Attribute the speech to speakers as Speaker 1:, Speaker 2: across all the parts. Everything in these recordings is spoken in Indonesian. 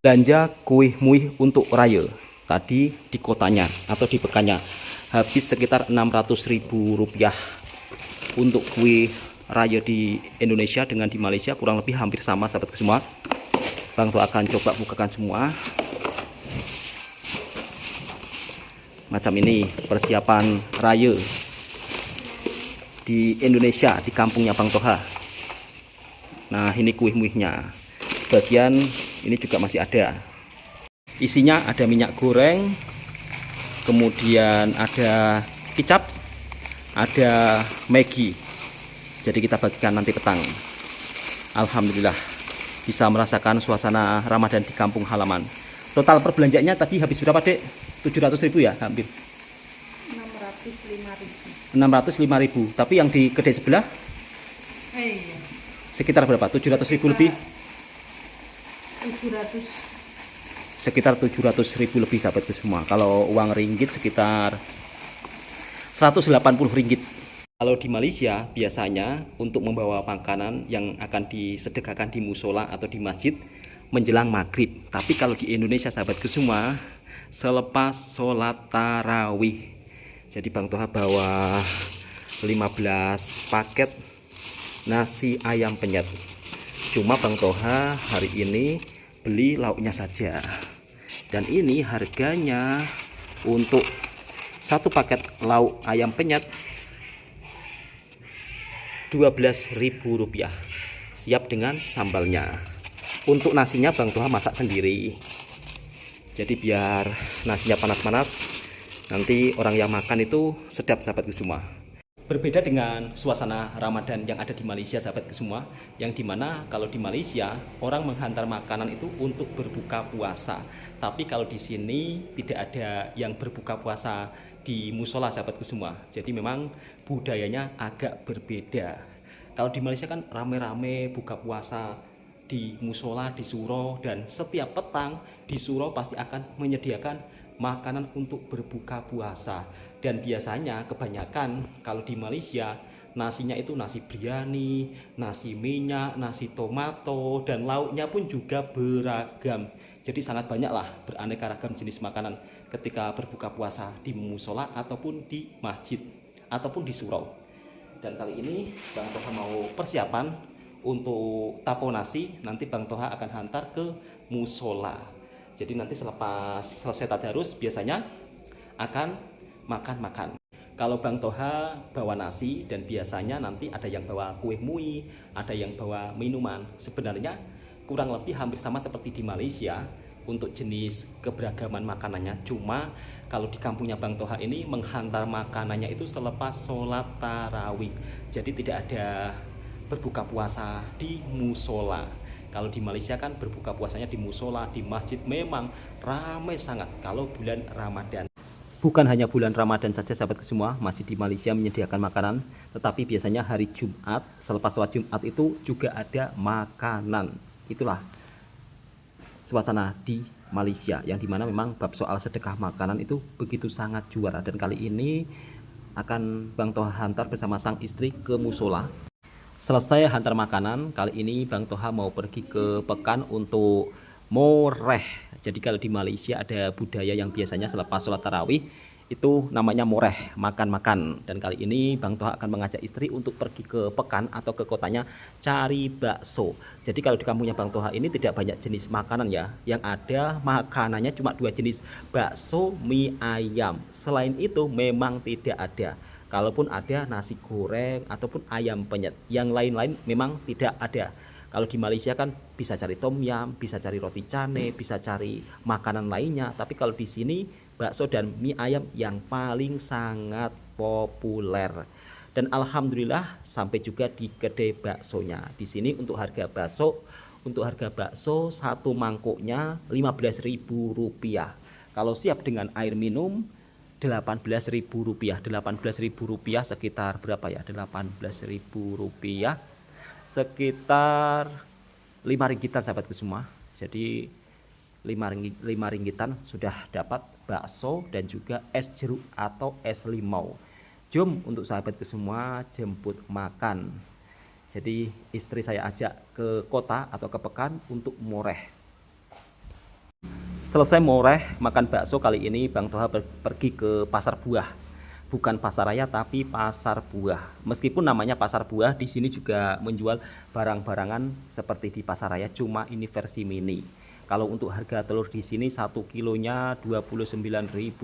Speaker 1: Belanja kue muih untuk raya tadi di kotanya atau di pekannya habis sekitar Rp600.000 untuk kue raya di Indonesia dengan di Malaysia kurang lebih hampir sama sahabat semua. Bang tuh akan coba bukakan semua. Macam ini persiapan raya di Indonesia di kampungnya Bang Toha. Nah, ini kue muihnya. Bagian ini juga masih ada. Isinya ada minyak goreng, kemudian ada kicap, ada Maggi. Jadi kita bagikan nanti petang. Alhamdulillah bisa merasakan suasana Ramadan di kampung halaman. Total perbelanjaannya tadi habis berapa, Dek? 700.000 ya, hampir.
Speaker 2: 605.000.
Speaker 1: 605.000. Tapi yang di kedai sebelah
Speaker 2: Iya.
Speaker 1: sekitar berapa? 700.000 lebih.
Speaker 2: 700.
Speaker 1: Sekitar 700.000 lebih sahabatku semua. Kalau uang ringgit sekitar 180 ringgit. Kalau di Malaysia biasanya untuk membawa makanan yang akan disedekahkan di musola atau di masjid menjelang maghrib. Tapi kalau di Indonesia sahabatku semua selepas sholat tarawih. Jadi Bang Toha bawa 15 paket nasi ayam penyet. Cuma Bang Toha hari ini beli lauknya saja. Dan ini harganya untuk satu paket lauk ayam penyet Rp12.000, siap dengan sambalnya. Untuk nasinya Bang Toha masak sendiri, jadi biar nasinya panas-panas, nanti orang yang makan itu sedap sahabatku semua. Berbeda dengan suasana Ramadan yang ada di Malaysia sahabatku semua, yang dimana kalau di Malaysia orang menghantar makanan itu untuk berbuka puasa, tapi kalau di sini tidak ada yang berbuka puasa di musola sahabatku semua. Jadi memang budayanya agak berbeda. Kalau di Malaysia kan rame-rame buka puasa di musola, di surau, dan setiap petang di surau pasti akan menyediakan makanan untuk berbuka puasa. Dan biasanya kebanyakan kalau di Malaysia nasinya itu nasi biryani, nasi minyak, nasi tomato, dan lauknya pun juga beragam. Jadi sangat banyak lah beraneka ragam jenis makanan ketika berbuka puasa di musola ataupun di masjid ataupun di surau. Dan kali ini Bang Toha mau persiapan untuk tapo nasi, nanti Bang Toha akan hantar ke musola. Jadi nanti selepas selesai tadarus biasanya akan makan-makan. Kalau Bang Toha bawa nasi dan biasanya nanti ada yang bawa kue mui, ada yang bawa minuman. Sebenarnya kurang lebih hampir sama seperti di Malaysia untuk jenis keberagaman makanannya. Cuma kalau di kampungnya Bang Toha ini menghantar makanannya itu selepas sholat tarawih. Jadi tidak ada berbuka puasa di musola. Kalau di Malaysia kan berbuka puasanya di musola, di masjid, memang ramai sangat kalau bulan Ramadan. Bukan hanya bulan Ramadan saja sahabat semua masih di Malaysia menyediakan makanan, tetapi biasanya hari Jumat selepas sholat Jumat itu juga ada makanan. Itulah suasana di Malaysia yang dimana memang bab soal sedekah makanan itu begitu sangat juara. Dan kali ini akan Bang Toha hantar bersama sang istri ke musola. Selesai hantar makanan, kali ini Bang Toha mau pergi ke pekan untuk moreh. Jadi kalau di Malaysia ada budaya yang biasanya selepas sholat tarawih itu namanya moreh, makan-makan. Dan kali ini Bang Toha akan mengajak istri untuk pergi ke pekan atau ke kotanya cari bakso. Jadi kalau di kampungnya Bang Toha ini tidak banyak jenis makanan ya, yang ada makanannya cuma 2 jenis, bakso, mie ayam. Selain itu memang tidak ada. Kalaupun ada nasi goreng ataupun ayam penyet, yang lain-lain memang tidak ada. Kalau di Malaysia kan bisa cari tom yum, bisa cari roti cane, bisa cari makanan lainnya. Tapi kalau di sini bakso dan mie ayam yang paling sangat populer. Dan alhamdulillah sampai juga di kedai baksonya. Di sini untuk harga bakso satu mangkuknya Rp15.000. Kalau siap dengan air minum Rp18.000. Rp18.000 sekitar berapa ya? Rp18.000 sekitar 5 ringgitan sahabatku semua. Jadi 5 ringgitan sudah dapat bakso dan juga es jeruk atau es limau. Jom untuk sahabatku semua jemput makan. Jadi istri saya ajak ke kota atau ke pekan untuk moreh. Selesai moreh makan bakso, kali ini Bang Toha pergi ke pasar buah. Bukan pasar raya tapi pasar buah. Meskipun namanya pasar buah, di sini juga menjual barang-barangan seperti di pasar raya, cuma ini versi mini. Kalau untuk harga telur di sini 1 kilonya Rp29.000.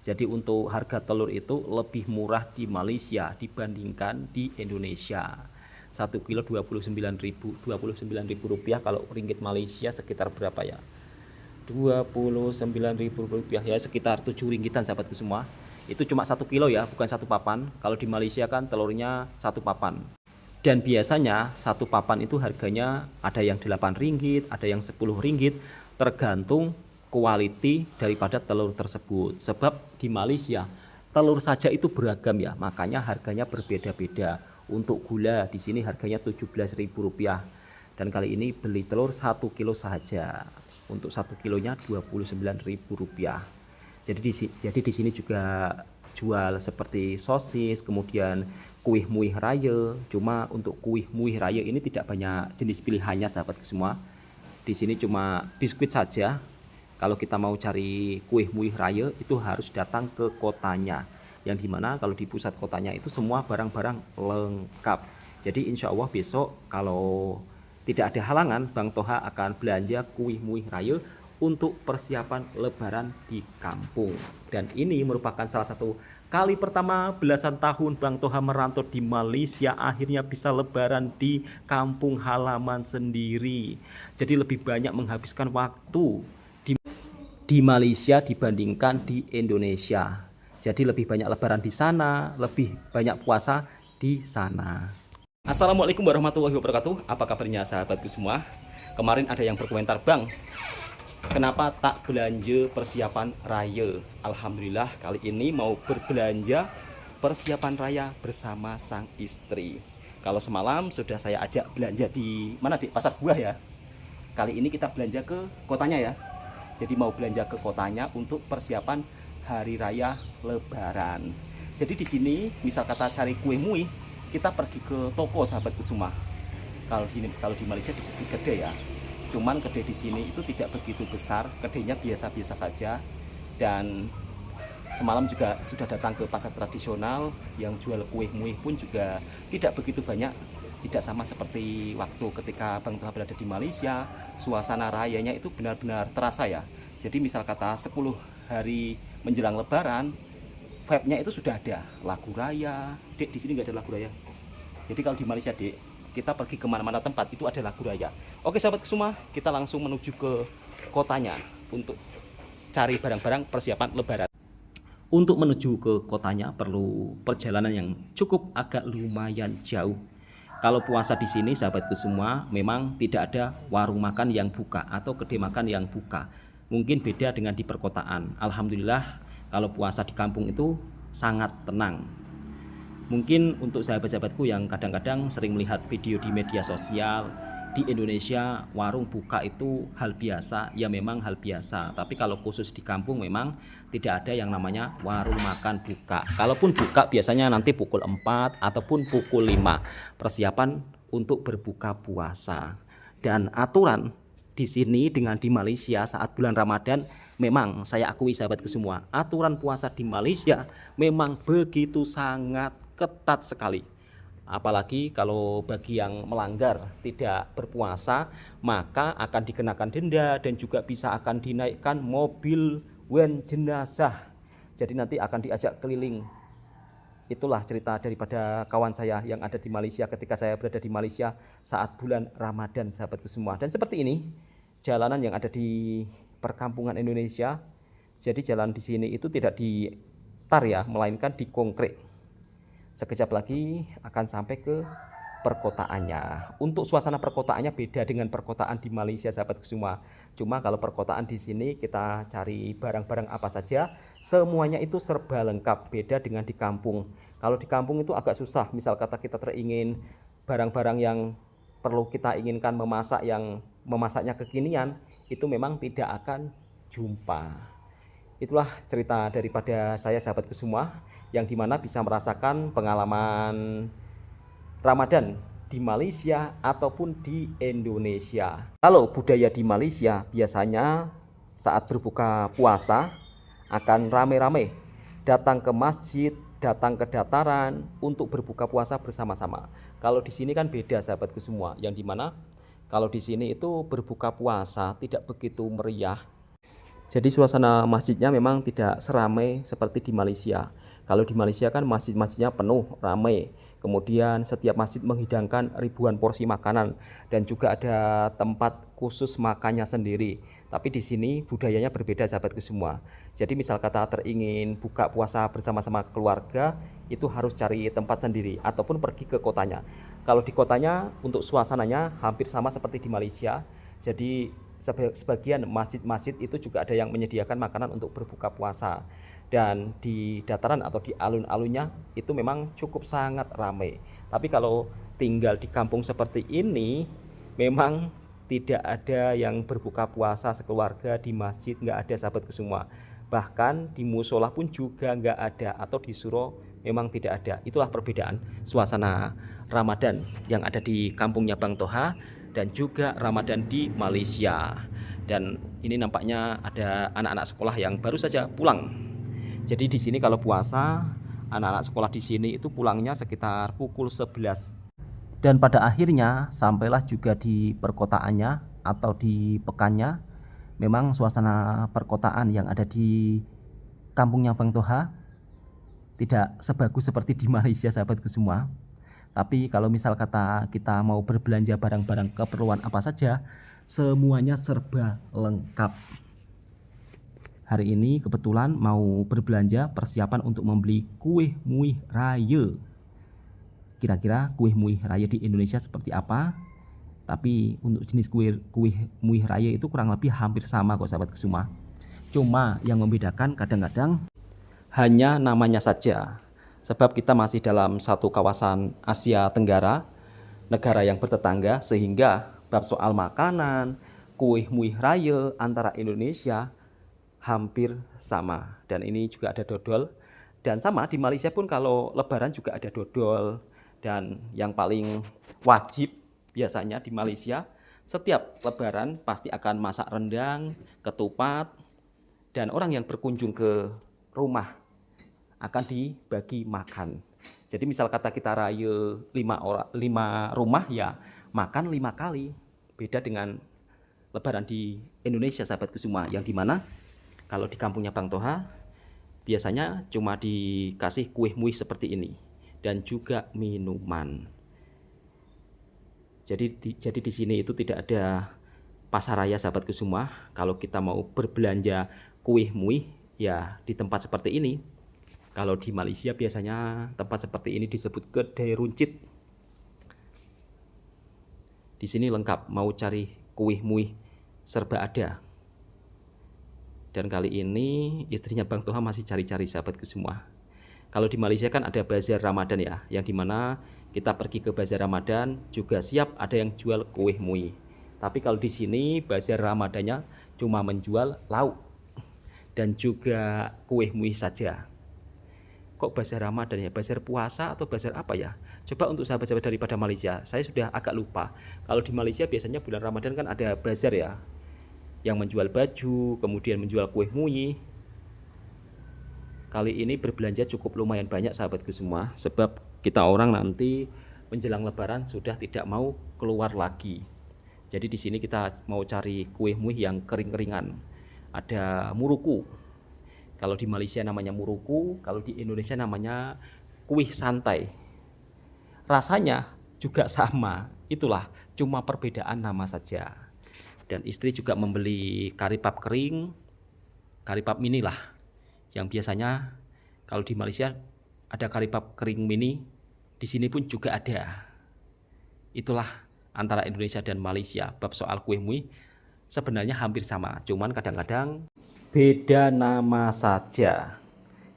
Speaker 1: Jadi untuk harga telur itu lebih murah di Malaysia dibandingkan di Indonesia. 1 kilo 29.000 rupiah, kalau ringgit Malaysia sekitar berapa ya? Rp29.000 ya, sekitar 7 ringgitan sahabatku semua. Itu cuma 1 kilo ya, bukan satu papan. Kalau di Malaysia kan telurnya satu papan. Dan biasanya satu papan itu harganya ada yang 8 ringgit, ada yang 10 ringgit, tergantung quality daripada telur tersebut. Sebab di Malaysia telur saja itu beragam ya, makanya harganya berbeda-beda. Untuk gula di sini harganya Rp17.000. Dan kali ini beli telur 1 kilo saja. Untuk 1 kilonya Rp29.000. Jadi di sini juga jual seperti sosis, kemudian kuih muih raya. Cuma untuk kuih muih raya ini tidak banyak jenis pilihannya sahabat semua. Di sini cuma biskuit saja. Kalau kita mau cari kuih muih raya itu harus datang ke kotanya. Yang dimana kalau di pusat kotanya itu semua barang-barang lengkap. Jadi insya Allah besok kalau tidak ada halangan, Bang Toha akan belanja kuih muih raya untuk persiapan lebaran di kampung. Dan ini merupakan salah satu kali pertama belasan tahun Bang Toha merantau di Malaysia, akhirnya bisa lebaran di kampung halaman sendiri. Jadi lebih banyak menghabiskan waktu di Malaysia dibandingkan di Indonesia. Jadi lebih banyak lebaran di sana, lebih banyak puasa di sana. Assalamualaikum warahmatullahi wabarakatuh. Apa kabarnya sahabatku semua? Kemarin ada yang berkomentar, Bang, kenapa tak belanja persiapan raya? Alhamdulillah kali ini mau berbelanja persiapan raya bersama sang istri. Kalau semalam sudah saya ajak belanja di mana, di pasar buah ya. Kali ini kita belanja ke kotanya ya. Jadi mau belanja ke kotanya untuk persiapan hari raya lebaran. Jadi di sini misal kata cari kue muih, kita pergi ke toko sahabatku semua. Kalau di Malaysia disebut kedai ya. Cuman kedai di sini itu tidak begitu besar, kedainya biasa-biasa saja. Dan semalam juga sudah datang ke pasar tradisional yang jual kue muih pun juga tidak begitu banyak, tidak sama seperti waktu ketika Bang Toha berada di Malaysia. Suasana rayanya itu benar-benar terasa ya. Jadi misal kata 10 hari menjelang lebaran, vibe-nya itu sudah ada lagu raya. Dek, di sini nggak ada lagu raya. Jadi kalau di Malaysia, Dek, kita pergi kemana-mana tempat itu ada lagu raya. Oke sahabat semua, kita langsung menuju ke kotanya untuk cari barang-barang persiapan lebaran. Untuk menuju ke kotanya perlu perjalanan yang cukup agak lumayan jauh. Kalau puasa di sini sahabatku semua, memang tidak ada warung makan yang buka atau kedai makan yang buka. Mungkin beda dengan di perkotaan. Alhamdulillah kalau puasa di kampung itu sangat tenang. Mungkin untuk sahabat-sahabatku yang kadang-kadang sering melihat video di media sosial, di Indonesia warung buka itu hal biasa, ya memang hal biasa. Tapi kalau khusus di kampung memang tidak ada yang namanya warung makan buka. Kalaupun buka biasanya nanti pukul 4 ataupun pukul 5, persiapan untuk berbuka puasa. Dan aturan di sini dengan di Malaysia saat bulan Ramadan, memang saya akui sahabatku semua, aturan puasa di Malaysia memang begitu sangat ketat sekali. Apalagi kalau bagi yang melanggar tidak berpuasa, maka akan dikenakan denda dan juga bisa akan dinaikkan mobil van jenazah. Jadi nanti akan diajak keliling. Itulah cerita daripada kawan saya yang ada di Malaysia ketika saya berada di Malaysia saat bulan Ramadan sahabatku semua. Dan seperti ini jalanan yang ada di perkampungan Indonesia. Jadi jalan di sini itu tidak ditar ya, melainkan dikonkret. Sekejap lagi akan sampai ke perkotaannya. Untuk suasana perkotaannya beda dengan perkotaan di Malaysia sahabatku semua. Cuma kalau perkotaan di sini kita cari barang-barang apa saja, semuanya itu serba lengkap, beda dengan di kampung. Kalau di kampung itu agak susah, misal kata kita teringin barang-barang yang perlu kita inginkan memasak yang memasaknya kekinian, itu memang tidak akan jumpa. Itulah cerita daripada saya sahabatku semua, yang dimana bisa merasakan pengalaman Ramadan di Malaysia ataupun di Indonesia. Kalau budaya di Malaysia biasanya saat berbuka puasa akan rame-rame datang ke masjid, datang ke dataran untuk berbuka puasa bersama-sama. Kalau di sini kan beda sahabatku semua, yang dimana kalau di sini itu berbuka puasa tidak begitu meriah. Jadi suasana masjidnya memang tidak seramai seperti di Malaysia. Kalau di Malaysia kan masjid-masjidnya penuh, ramai. Kemudian setiap masjid menghidangkan ribuan porsi makanan dan juga ada tempat khusus makannya sendiri. Tapi di sini budayanya berbeda sahabatku semua. Jadi misal kata teringin buka puasa bersama-sama keluarga, itu harus cari tempat sendiri ataupun pergi ke kotanya. Kalau di kotanya untuk suasananya hampir sama seperti di Malaysia. Jadi sebagian masjid-masjid itu juga ada yang menyediakan makanan untuk berbuka puasa. Dan di dataran atau di alun-alunnya itu memang cukup sangat ramai. Tapi kalau tinggal di kampung seperti ini, memang tidak ada yang berbuka puasa sekeluarga di masjid, nggak ada sahabatku semua. Bahkan di musola pun juga nggak ada, atau di suro memang tidak ada. Itulah perbedaan suasana Ramadan yang ada di kampungnya Bang Toha dan juga Ramadan di Malaysia. Dan ini nampaknya ada anak-anak sekolah yang baru saja pulang. Jadi di sini kalau puasa, anak-anak sekolah di sini itu pulangnya sekitar pukul 11. Dan pada akhirnya sampailah juga di perkotaannya atau di pekannya. Memang suasana perkotaan yang ada di kampungnya Bang Toha tidak sebagus seperti di Malaysia sahabatku semua. Tapi kalau misal kata kita mau berbelanja barang-barang keperluan apa saja, semuanya serba lengkap. Hari ini kebetulan mau berbelanja persiapan untuk membeli kuih muih raya. Kira-kira kuih muih raya di Indonesia seperti apa? Tapi untuk jenis kuih muih raya itu kurang lebih hampir sama kok sahabatku semua. Cuma yang membedakan kadang-kadang hanya namanya saja. Sebab kita masih dalam satu kawasan Asia Tenggara, negara yang bertetangga, sehingga bab soal makanan, kuih muih raya antara Indonesia hampir sama. Dan ini juga ada dodol. Dan sama di Malaysia pun kalau lebaran juga ada dodol. Dan yang paling wajib biasanya di Malaysia setiap lebaran pasti akan masak rendang, ketupat. Dan orang yang berkunjung ke rumah akan dibagi makan. Jadi misal kata kita raya 5 rumah ya makan 5 kali. Beda dengan lebaran di Indonesia sahabatku semua, yang dimana kalau di kampungnya Bang Toha biasanya cuma dikasih kuih muih seperti ini dan juga minuman. Jadi di sini itu tidak ada pasar raya sahabatku semua. Kalau kita mau berbelanja kuih muih ya di tempat seperti ini. Kalau di Malaysia biasanya tempat seperti ini disebut kedai runcit. Di sini lengkap, mau cari kuih muih serba ada. Dan kali ini istrinya Bang Toha masih cari-cari sahabatku semua. Kalau di Malaysia kan ada bazar Ramadan ya, yang dimana kita pergi ke bazar Ramadan juga siap ada yang jual kuih muih. Tapi kalau di sini bazar Ramadannya cuma menjual lauk dan juga kuih muih saja. Kok bazar Ramadan ya? Bazar puasa atau bazar apa ya? Coba untuk sahabat-sahabat daripada Malaysia, saya sudah agak lupa. Kalau di Malaysia biasanya bulan Ramadan kan ada bazar ya, yang menjual baju, kemudian menjual kue muih. Kali ini berbelanja cukup lumayan banyak sahabatku semua, sebab kita orang nanti menjelang lebaran sudah tidak mau keluar lagi. Jadi di sini kita mau cari kue muih yang kering-keringan. Ada muruku. Kalau di Malaysia namanya muruku, kalau di Indonesia namanya kuih santai. Rasanya juga sama, itulah cuma perbedaan nama saja. Dan istri juga membeli karipap kering, karipap mini lah, yang biasanya kalau di Malaysia ada karipap kering mini, di sini pun juga ada. Itulah antara Indonesia dan Malaysia. Bab soal kue muih sebenarnya hampir sama, cuman kadang-kadang beda nama saja.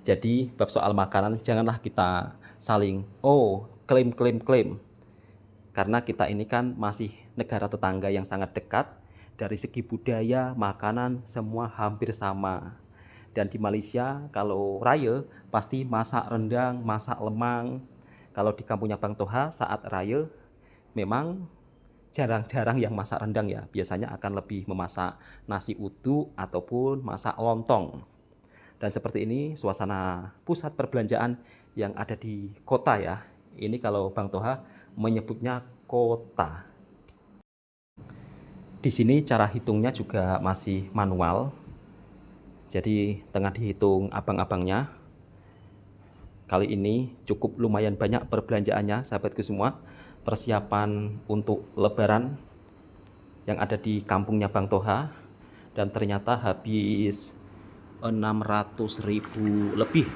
Speaker 1: Jadi bab soal makanan janganlah kita saling klaim, karena kita ini kan masih negara tetangga yang sangat dekat. Dari segi budaya, makanan semua hampir sama. Dan di Malaysia kalau raya pasti masak rendang, masak lemang. Kalau di kampungnya Bang Toha saat raya memang jarang-jarang yang masak rendang ya. Biasanya akan lebih memasak nasi uduk ataupun masak lontong. Dan seperti ini suasana pusat perbelanjaan yang ada di kota ya. Ini kalau Bang Toha menyebutnya kota. Di sini cara hitungnya juga masih manual. Jadi tengah dihitung abang-abangnya. Kali ini cukup lumayan banyak perbelanjaannya sahabatku semua. Persiapan untuk lebaran yang ada di kampungnya Bang Toha. Dan ternyata habis 600.000 lebih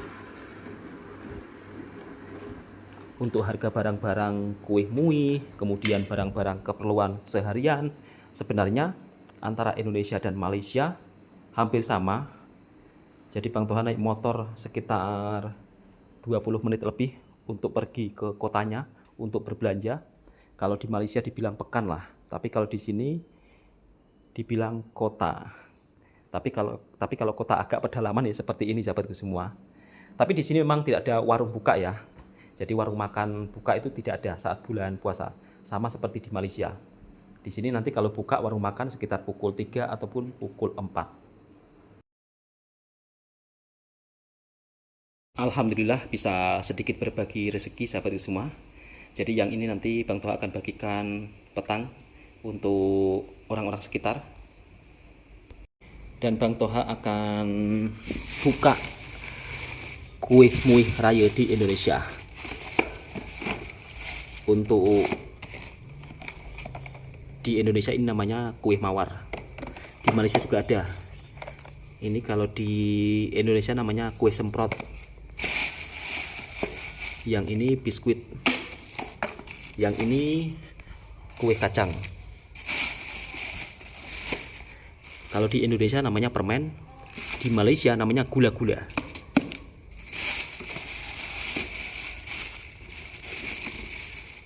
Speaker 1: untuk harga barang-barang kue mui, kemudian barang-barang keperluan seharian. Sebenarnya antara Indonesia dan Malaysia hampir sama. Jadi Bang Toha naik motor sekitar 20 menit lebih untuk pergi ke kotanya untuk berbelanja. Kalau di Malaysia dibilang pekan lah, tapi kalau di sini dibilang kota. Tapi kalau kota agak pedalaman ya seperti ini sahabatku semua. Tapi di sini memang tidak ada warung buka ya. Jadi warung makan buka itu tidak ada saat bulan puasa. Sama seperti di Malaysia. Di sini nanti kalau buka warung makan sekitar pukul 3 ataupun pukul 4. Alhamdulillah bisa sedikit berbagi rezeki sahabatku semua. Jadi yang ini nanti Bang Toha akan bagikan petang untuk orang-orang sekitar. Dan Bang Toha akan buka kue mui raya di Indonesia. Untuk di Indonesia ini namanya kue mawar. Di Malaysia juga ada. Ini kalau di Indonesia namanya kue semprot. Yang ini biskuit. Yang ini kue kacang. Kalau di Indonesia namanya permen, di Malaysia namanya gula-gula.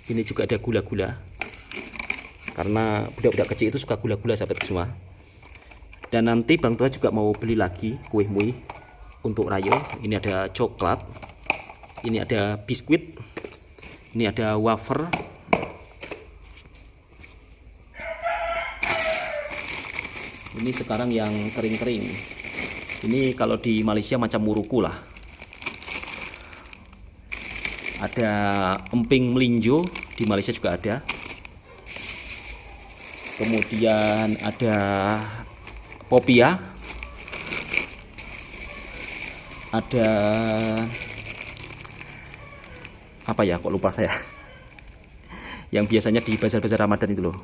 Speaker 1: Ini juga ada gula-gula. Karena budak-budak kecil itu suka gula-gula sahabat semua. Dan nanti Bang Toha juga mau beli lagi kue mui untuk raya. Ini ada coklat. Ini ada biskuit. Ini ada wafer. Ini sekarang yang kering-kering. Ini kalau di Malaysia macam muruku lah. Ada emping melinjo, di Malaysia juga ada. Kemudian ada popia. Ada apa ya, kok lupa saya. Yang biasanya di bazar-bazar Ramadan itu loh.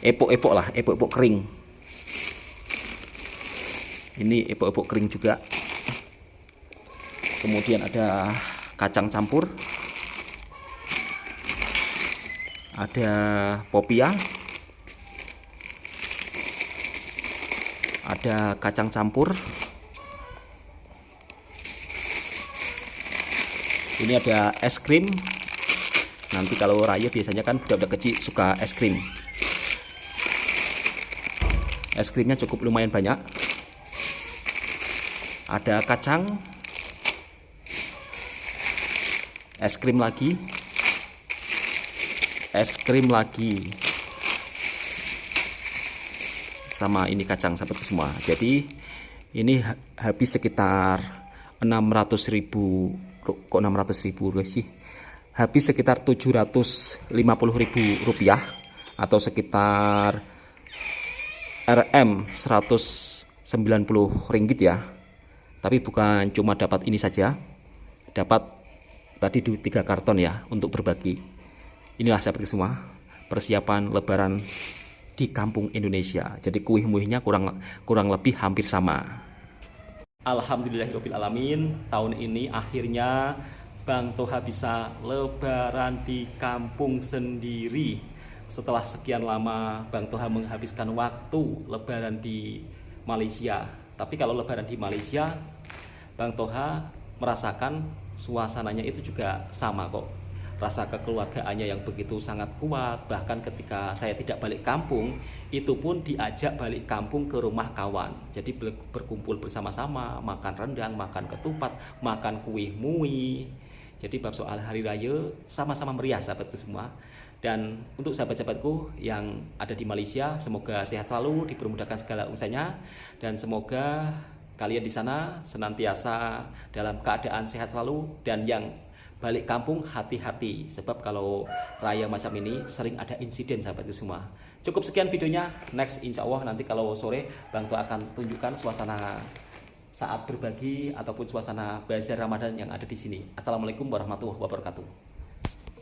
Speaker 1: Epok-epok lah, epok-epok kering. Ini epok-epok kering juga. Kemudian ada kacang campur. Ada popia. Ada kacang campur. Ini ada es krim. Nanti kalau raya biasanya kan budak-budak kecil suka es krim. Es krimnya cukup lumayan banyak. Ada kacang, es krim lagi, es krim lagi, sama ini kacang sahabat semua. Jadi ini habis sekitar 600.000. Kok 600.000 sih? Habis sekitar 750.000 rupiah atau sekitar Rp 190 ringgit ya. Tapi bukan cuma dapat ini saja, dapat tadi 3 karton ya untuk berbagi. Inilah sahabat semua persiapan lebaran di kampung Indonesia. Jadi kuih-muihnya kurang lebih hampir sama. Alhamdulillahirabbil alamin, tahun ini akhirnya Bang Toha bisa lebaran di kampung sendiri. Setelah sekian lama Bang Toha menghabiskan waktu lebaran di Malaysia. Tapi kalau lebaran di Malaysia, Bang Toha merasakan suasananya itu juga sama kok. Rasa kekeluargaannya yang begitu sangat kuat. Bahkan ketika saya tidak balik kampung, itu pun diajak balik kampung ke rumah kawan. Jadi berkumpul bersama-sama, makan rendang, makan ketupat, makan kuih mui. Jadi bab soal hari raya sama-sama meriah sahabatku semua. Dan untuk sahabat-sahabatku yang ada di Malaysia, semoga sehat selalu, dipermudahkan segala urusannya, dan semoga kalian di sana senantiasa dalam keadaan sehat selalu. Dan yang balik kampung hati-hati, sebab kalau raya macam ini sering ada insiden sahabatku semua. Cukup sekian videonya. Next insya Allah nanti kalau sore Bang Tua akan tunjukkan suasana saat berbagi ataupun suasana bazar Ramadan yang ada di sini. Assalamualaikum warahmatullahi wabarakatuh.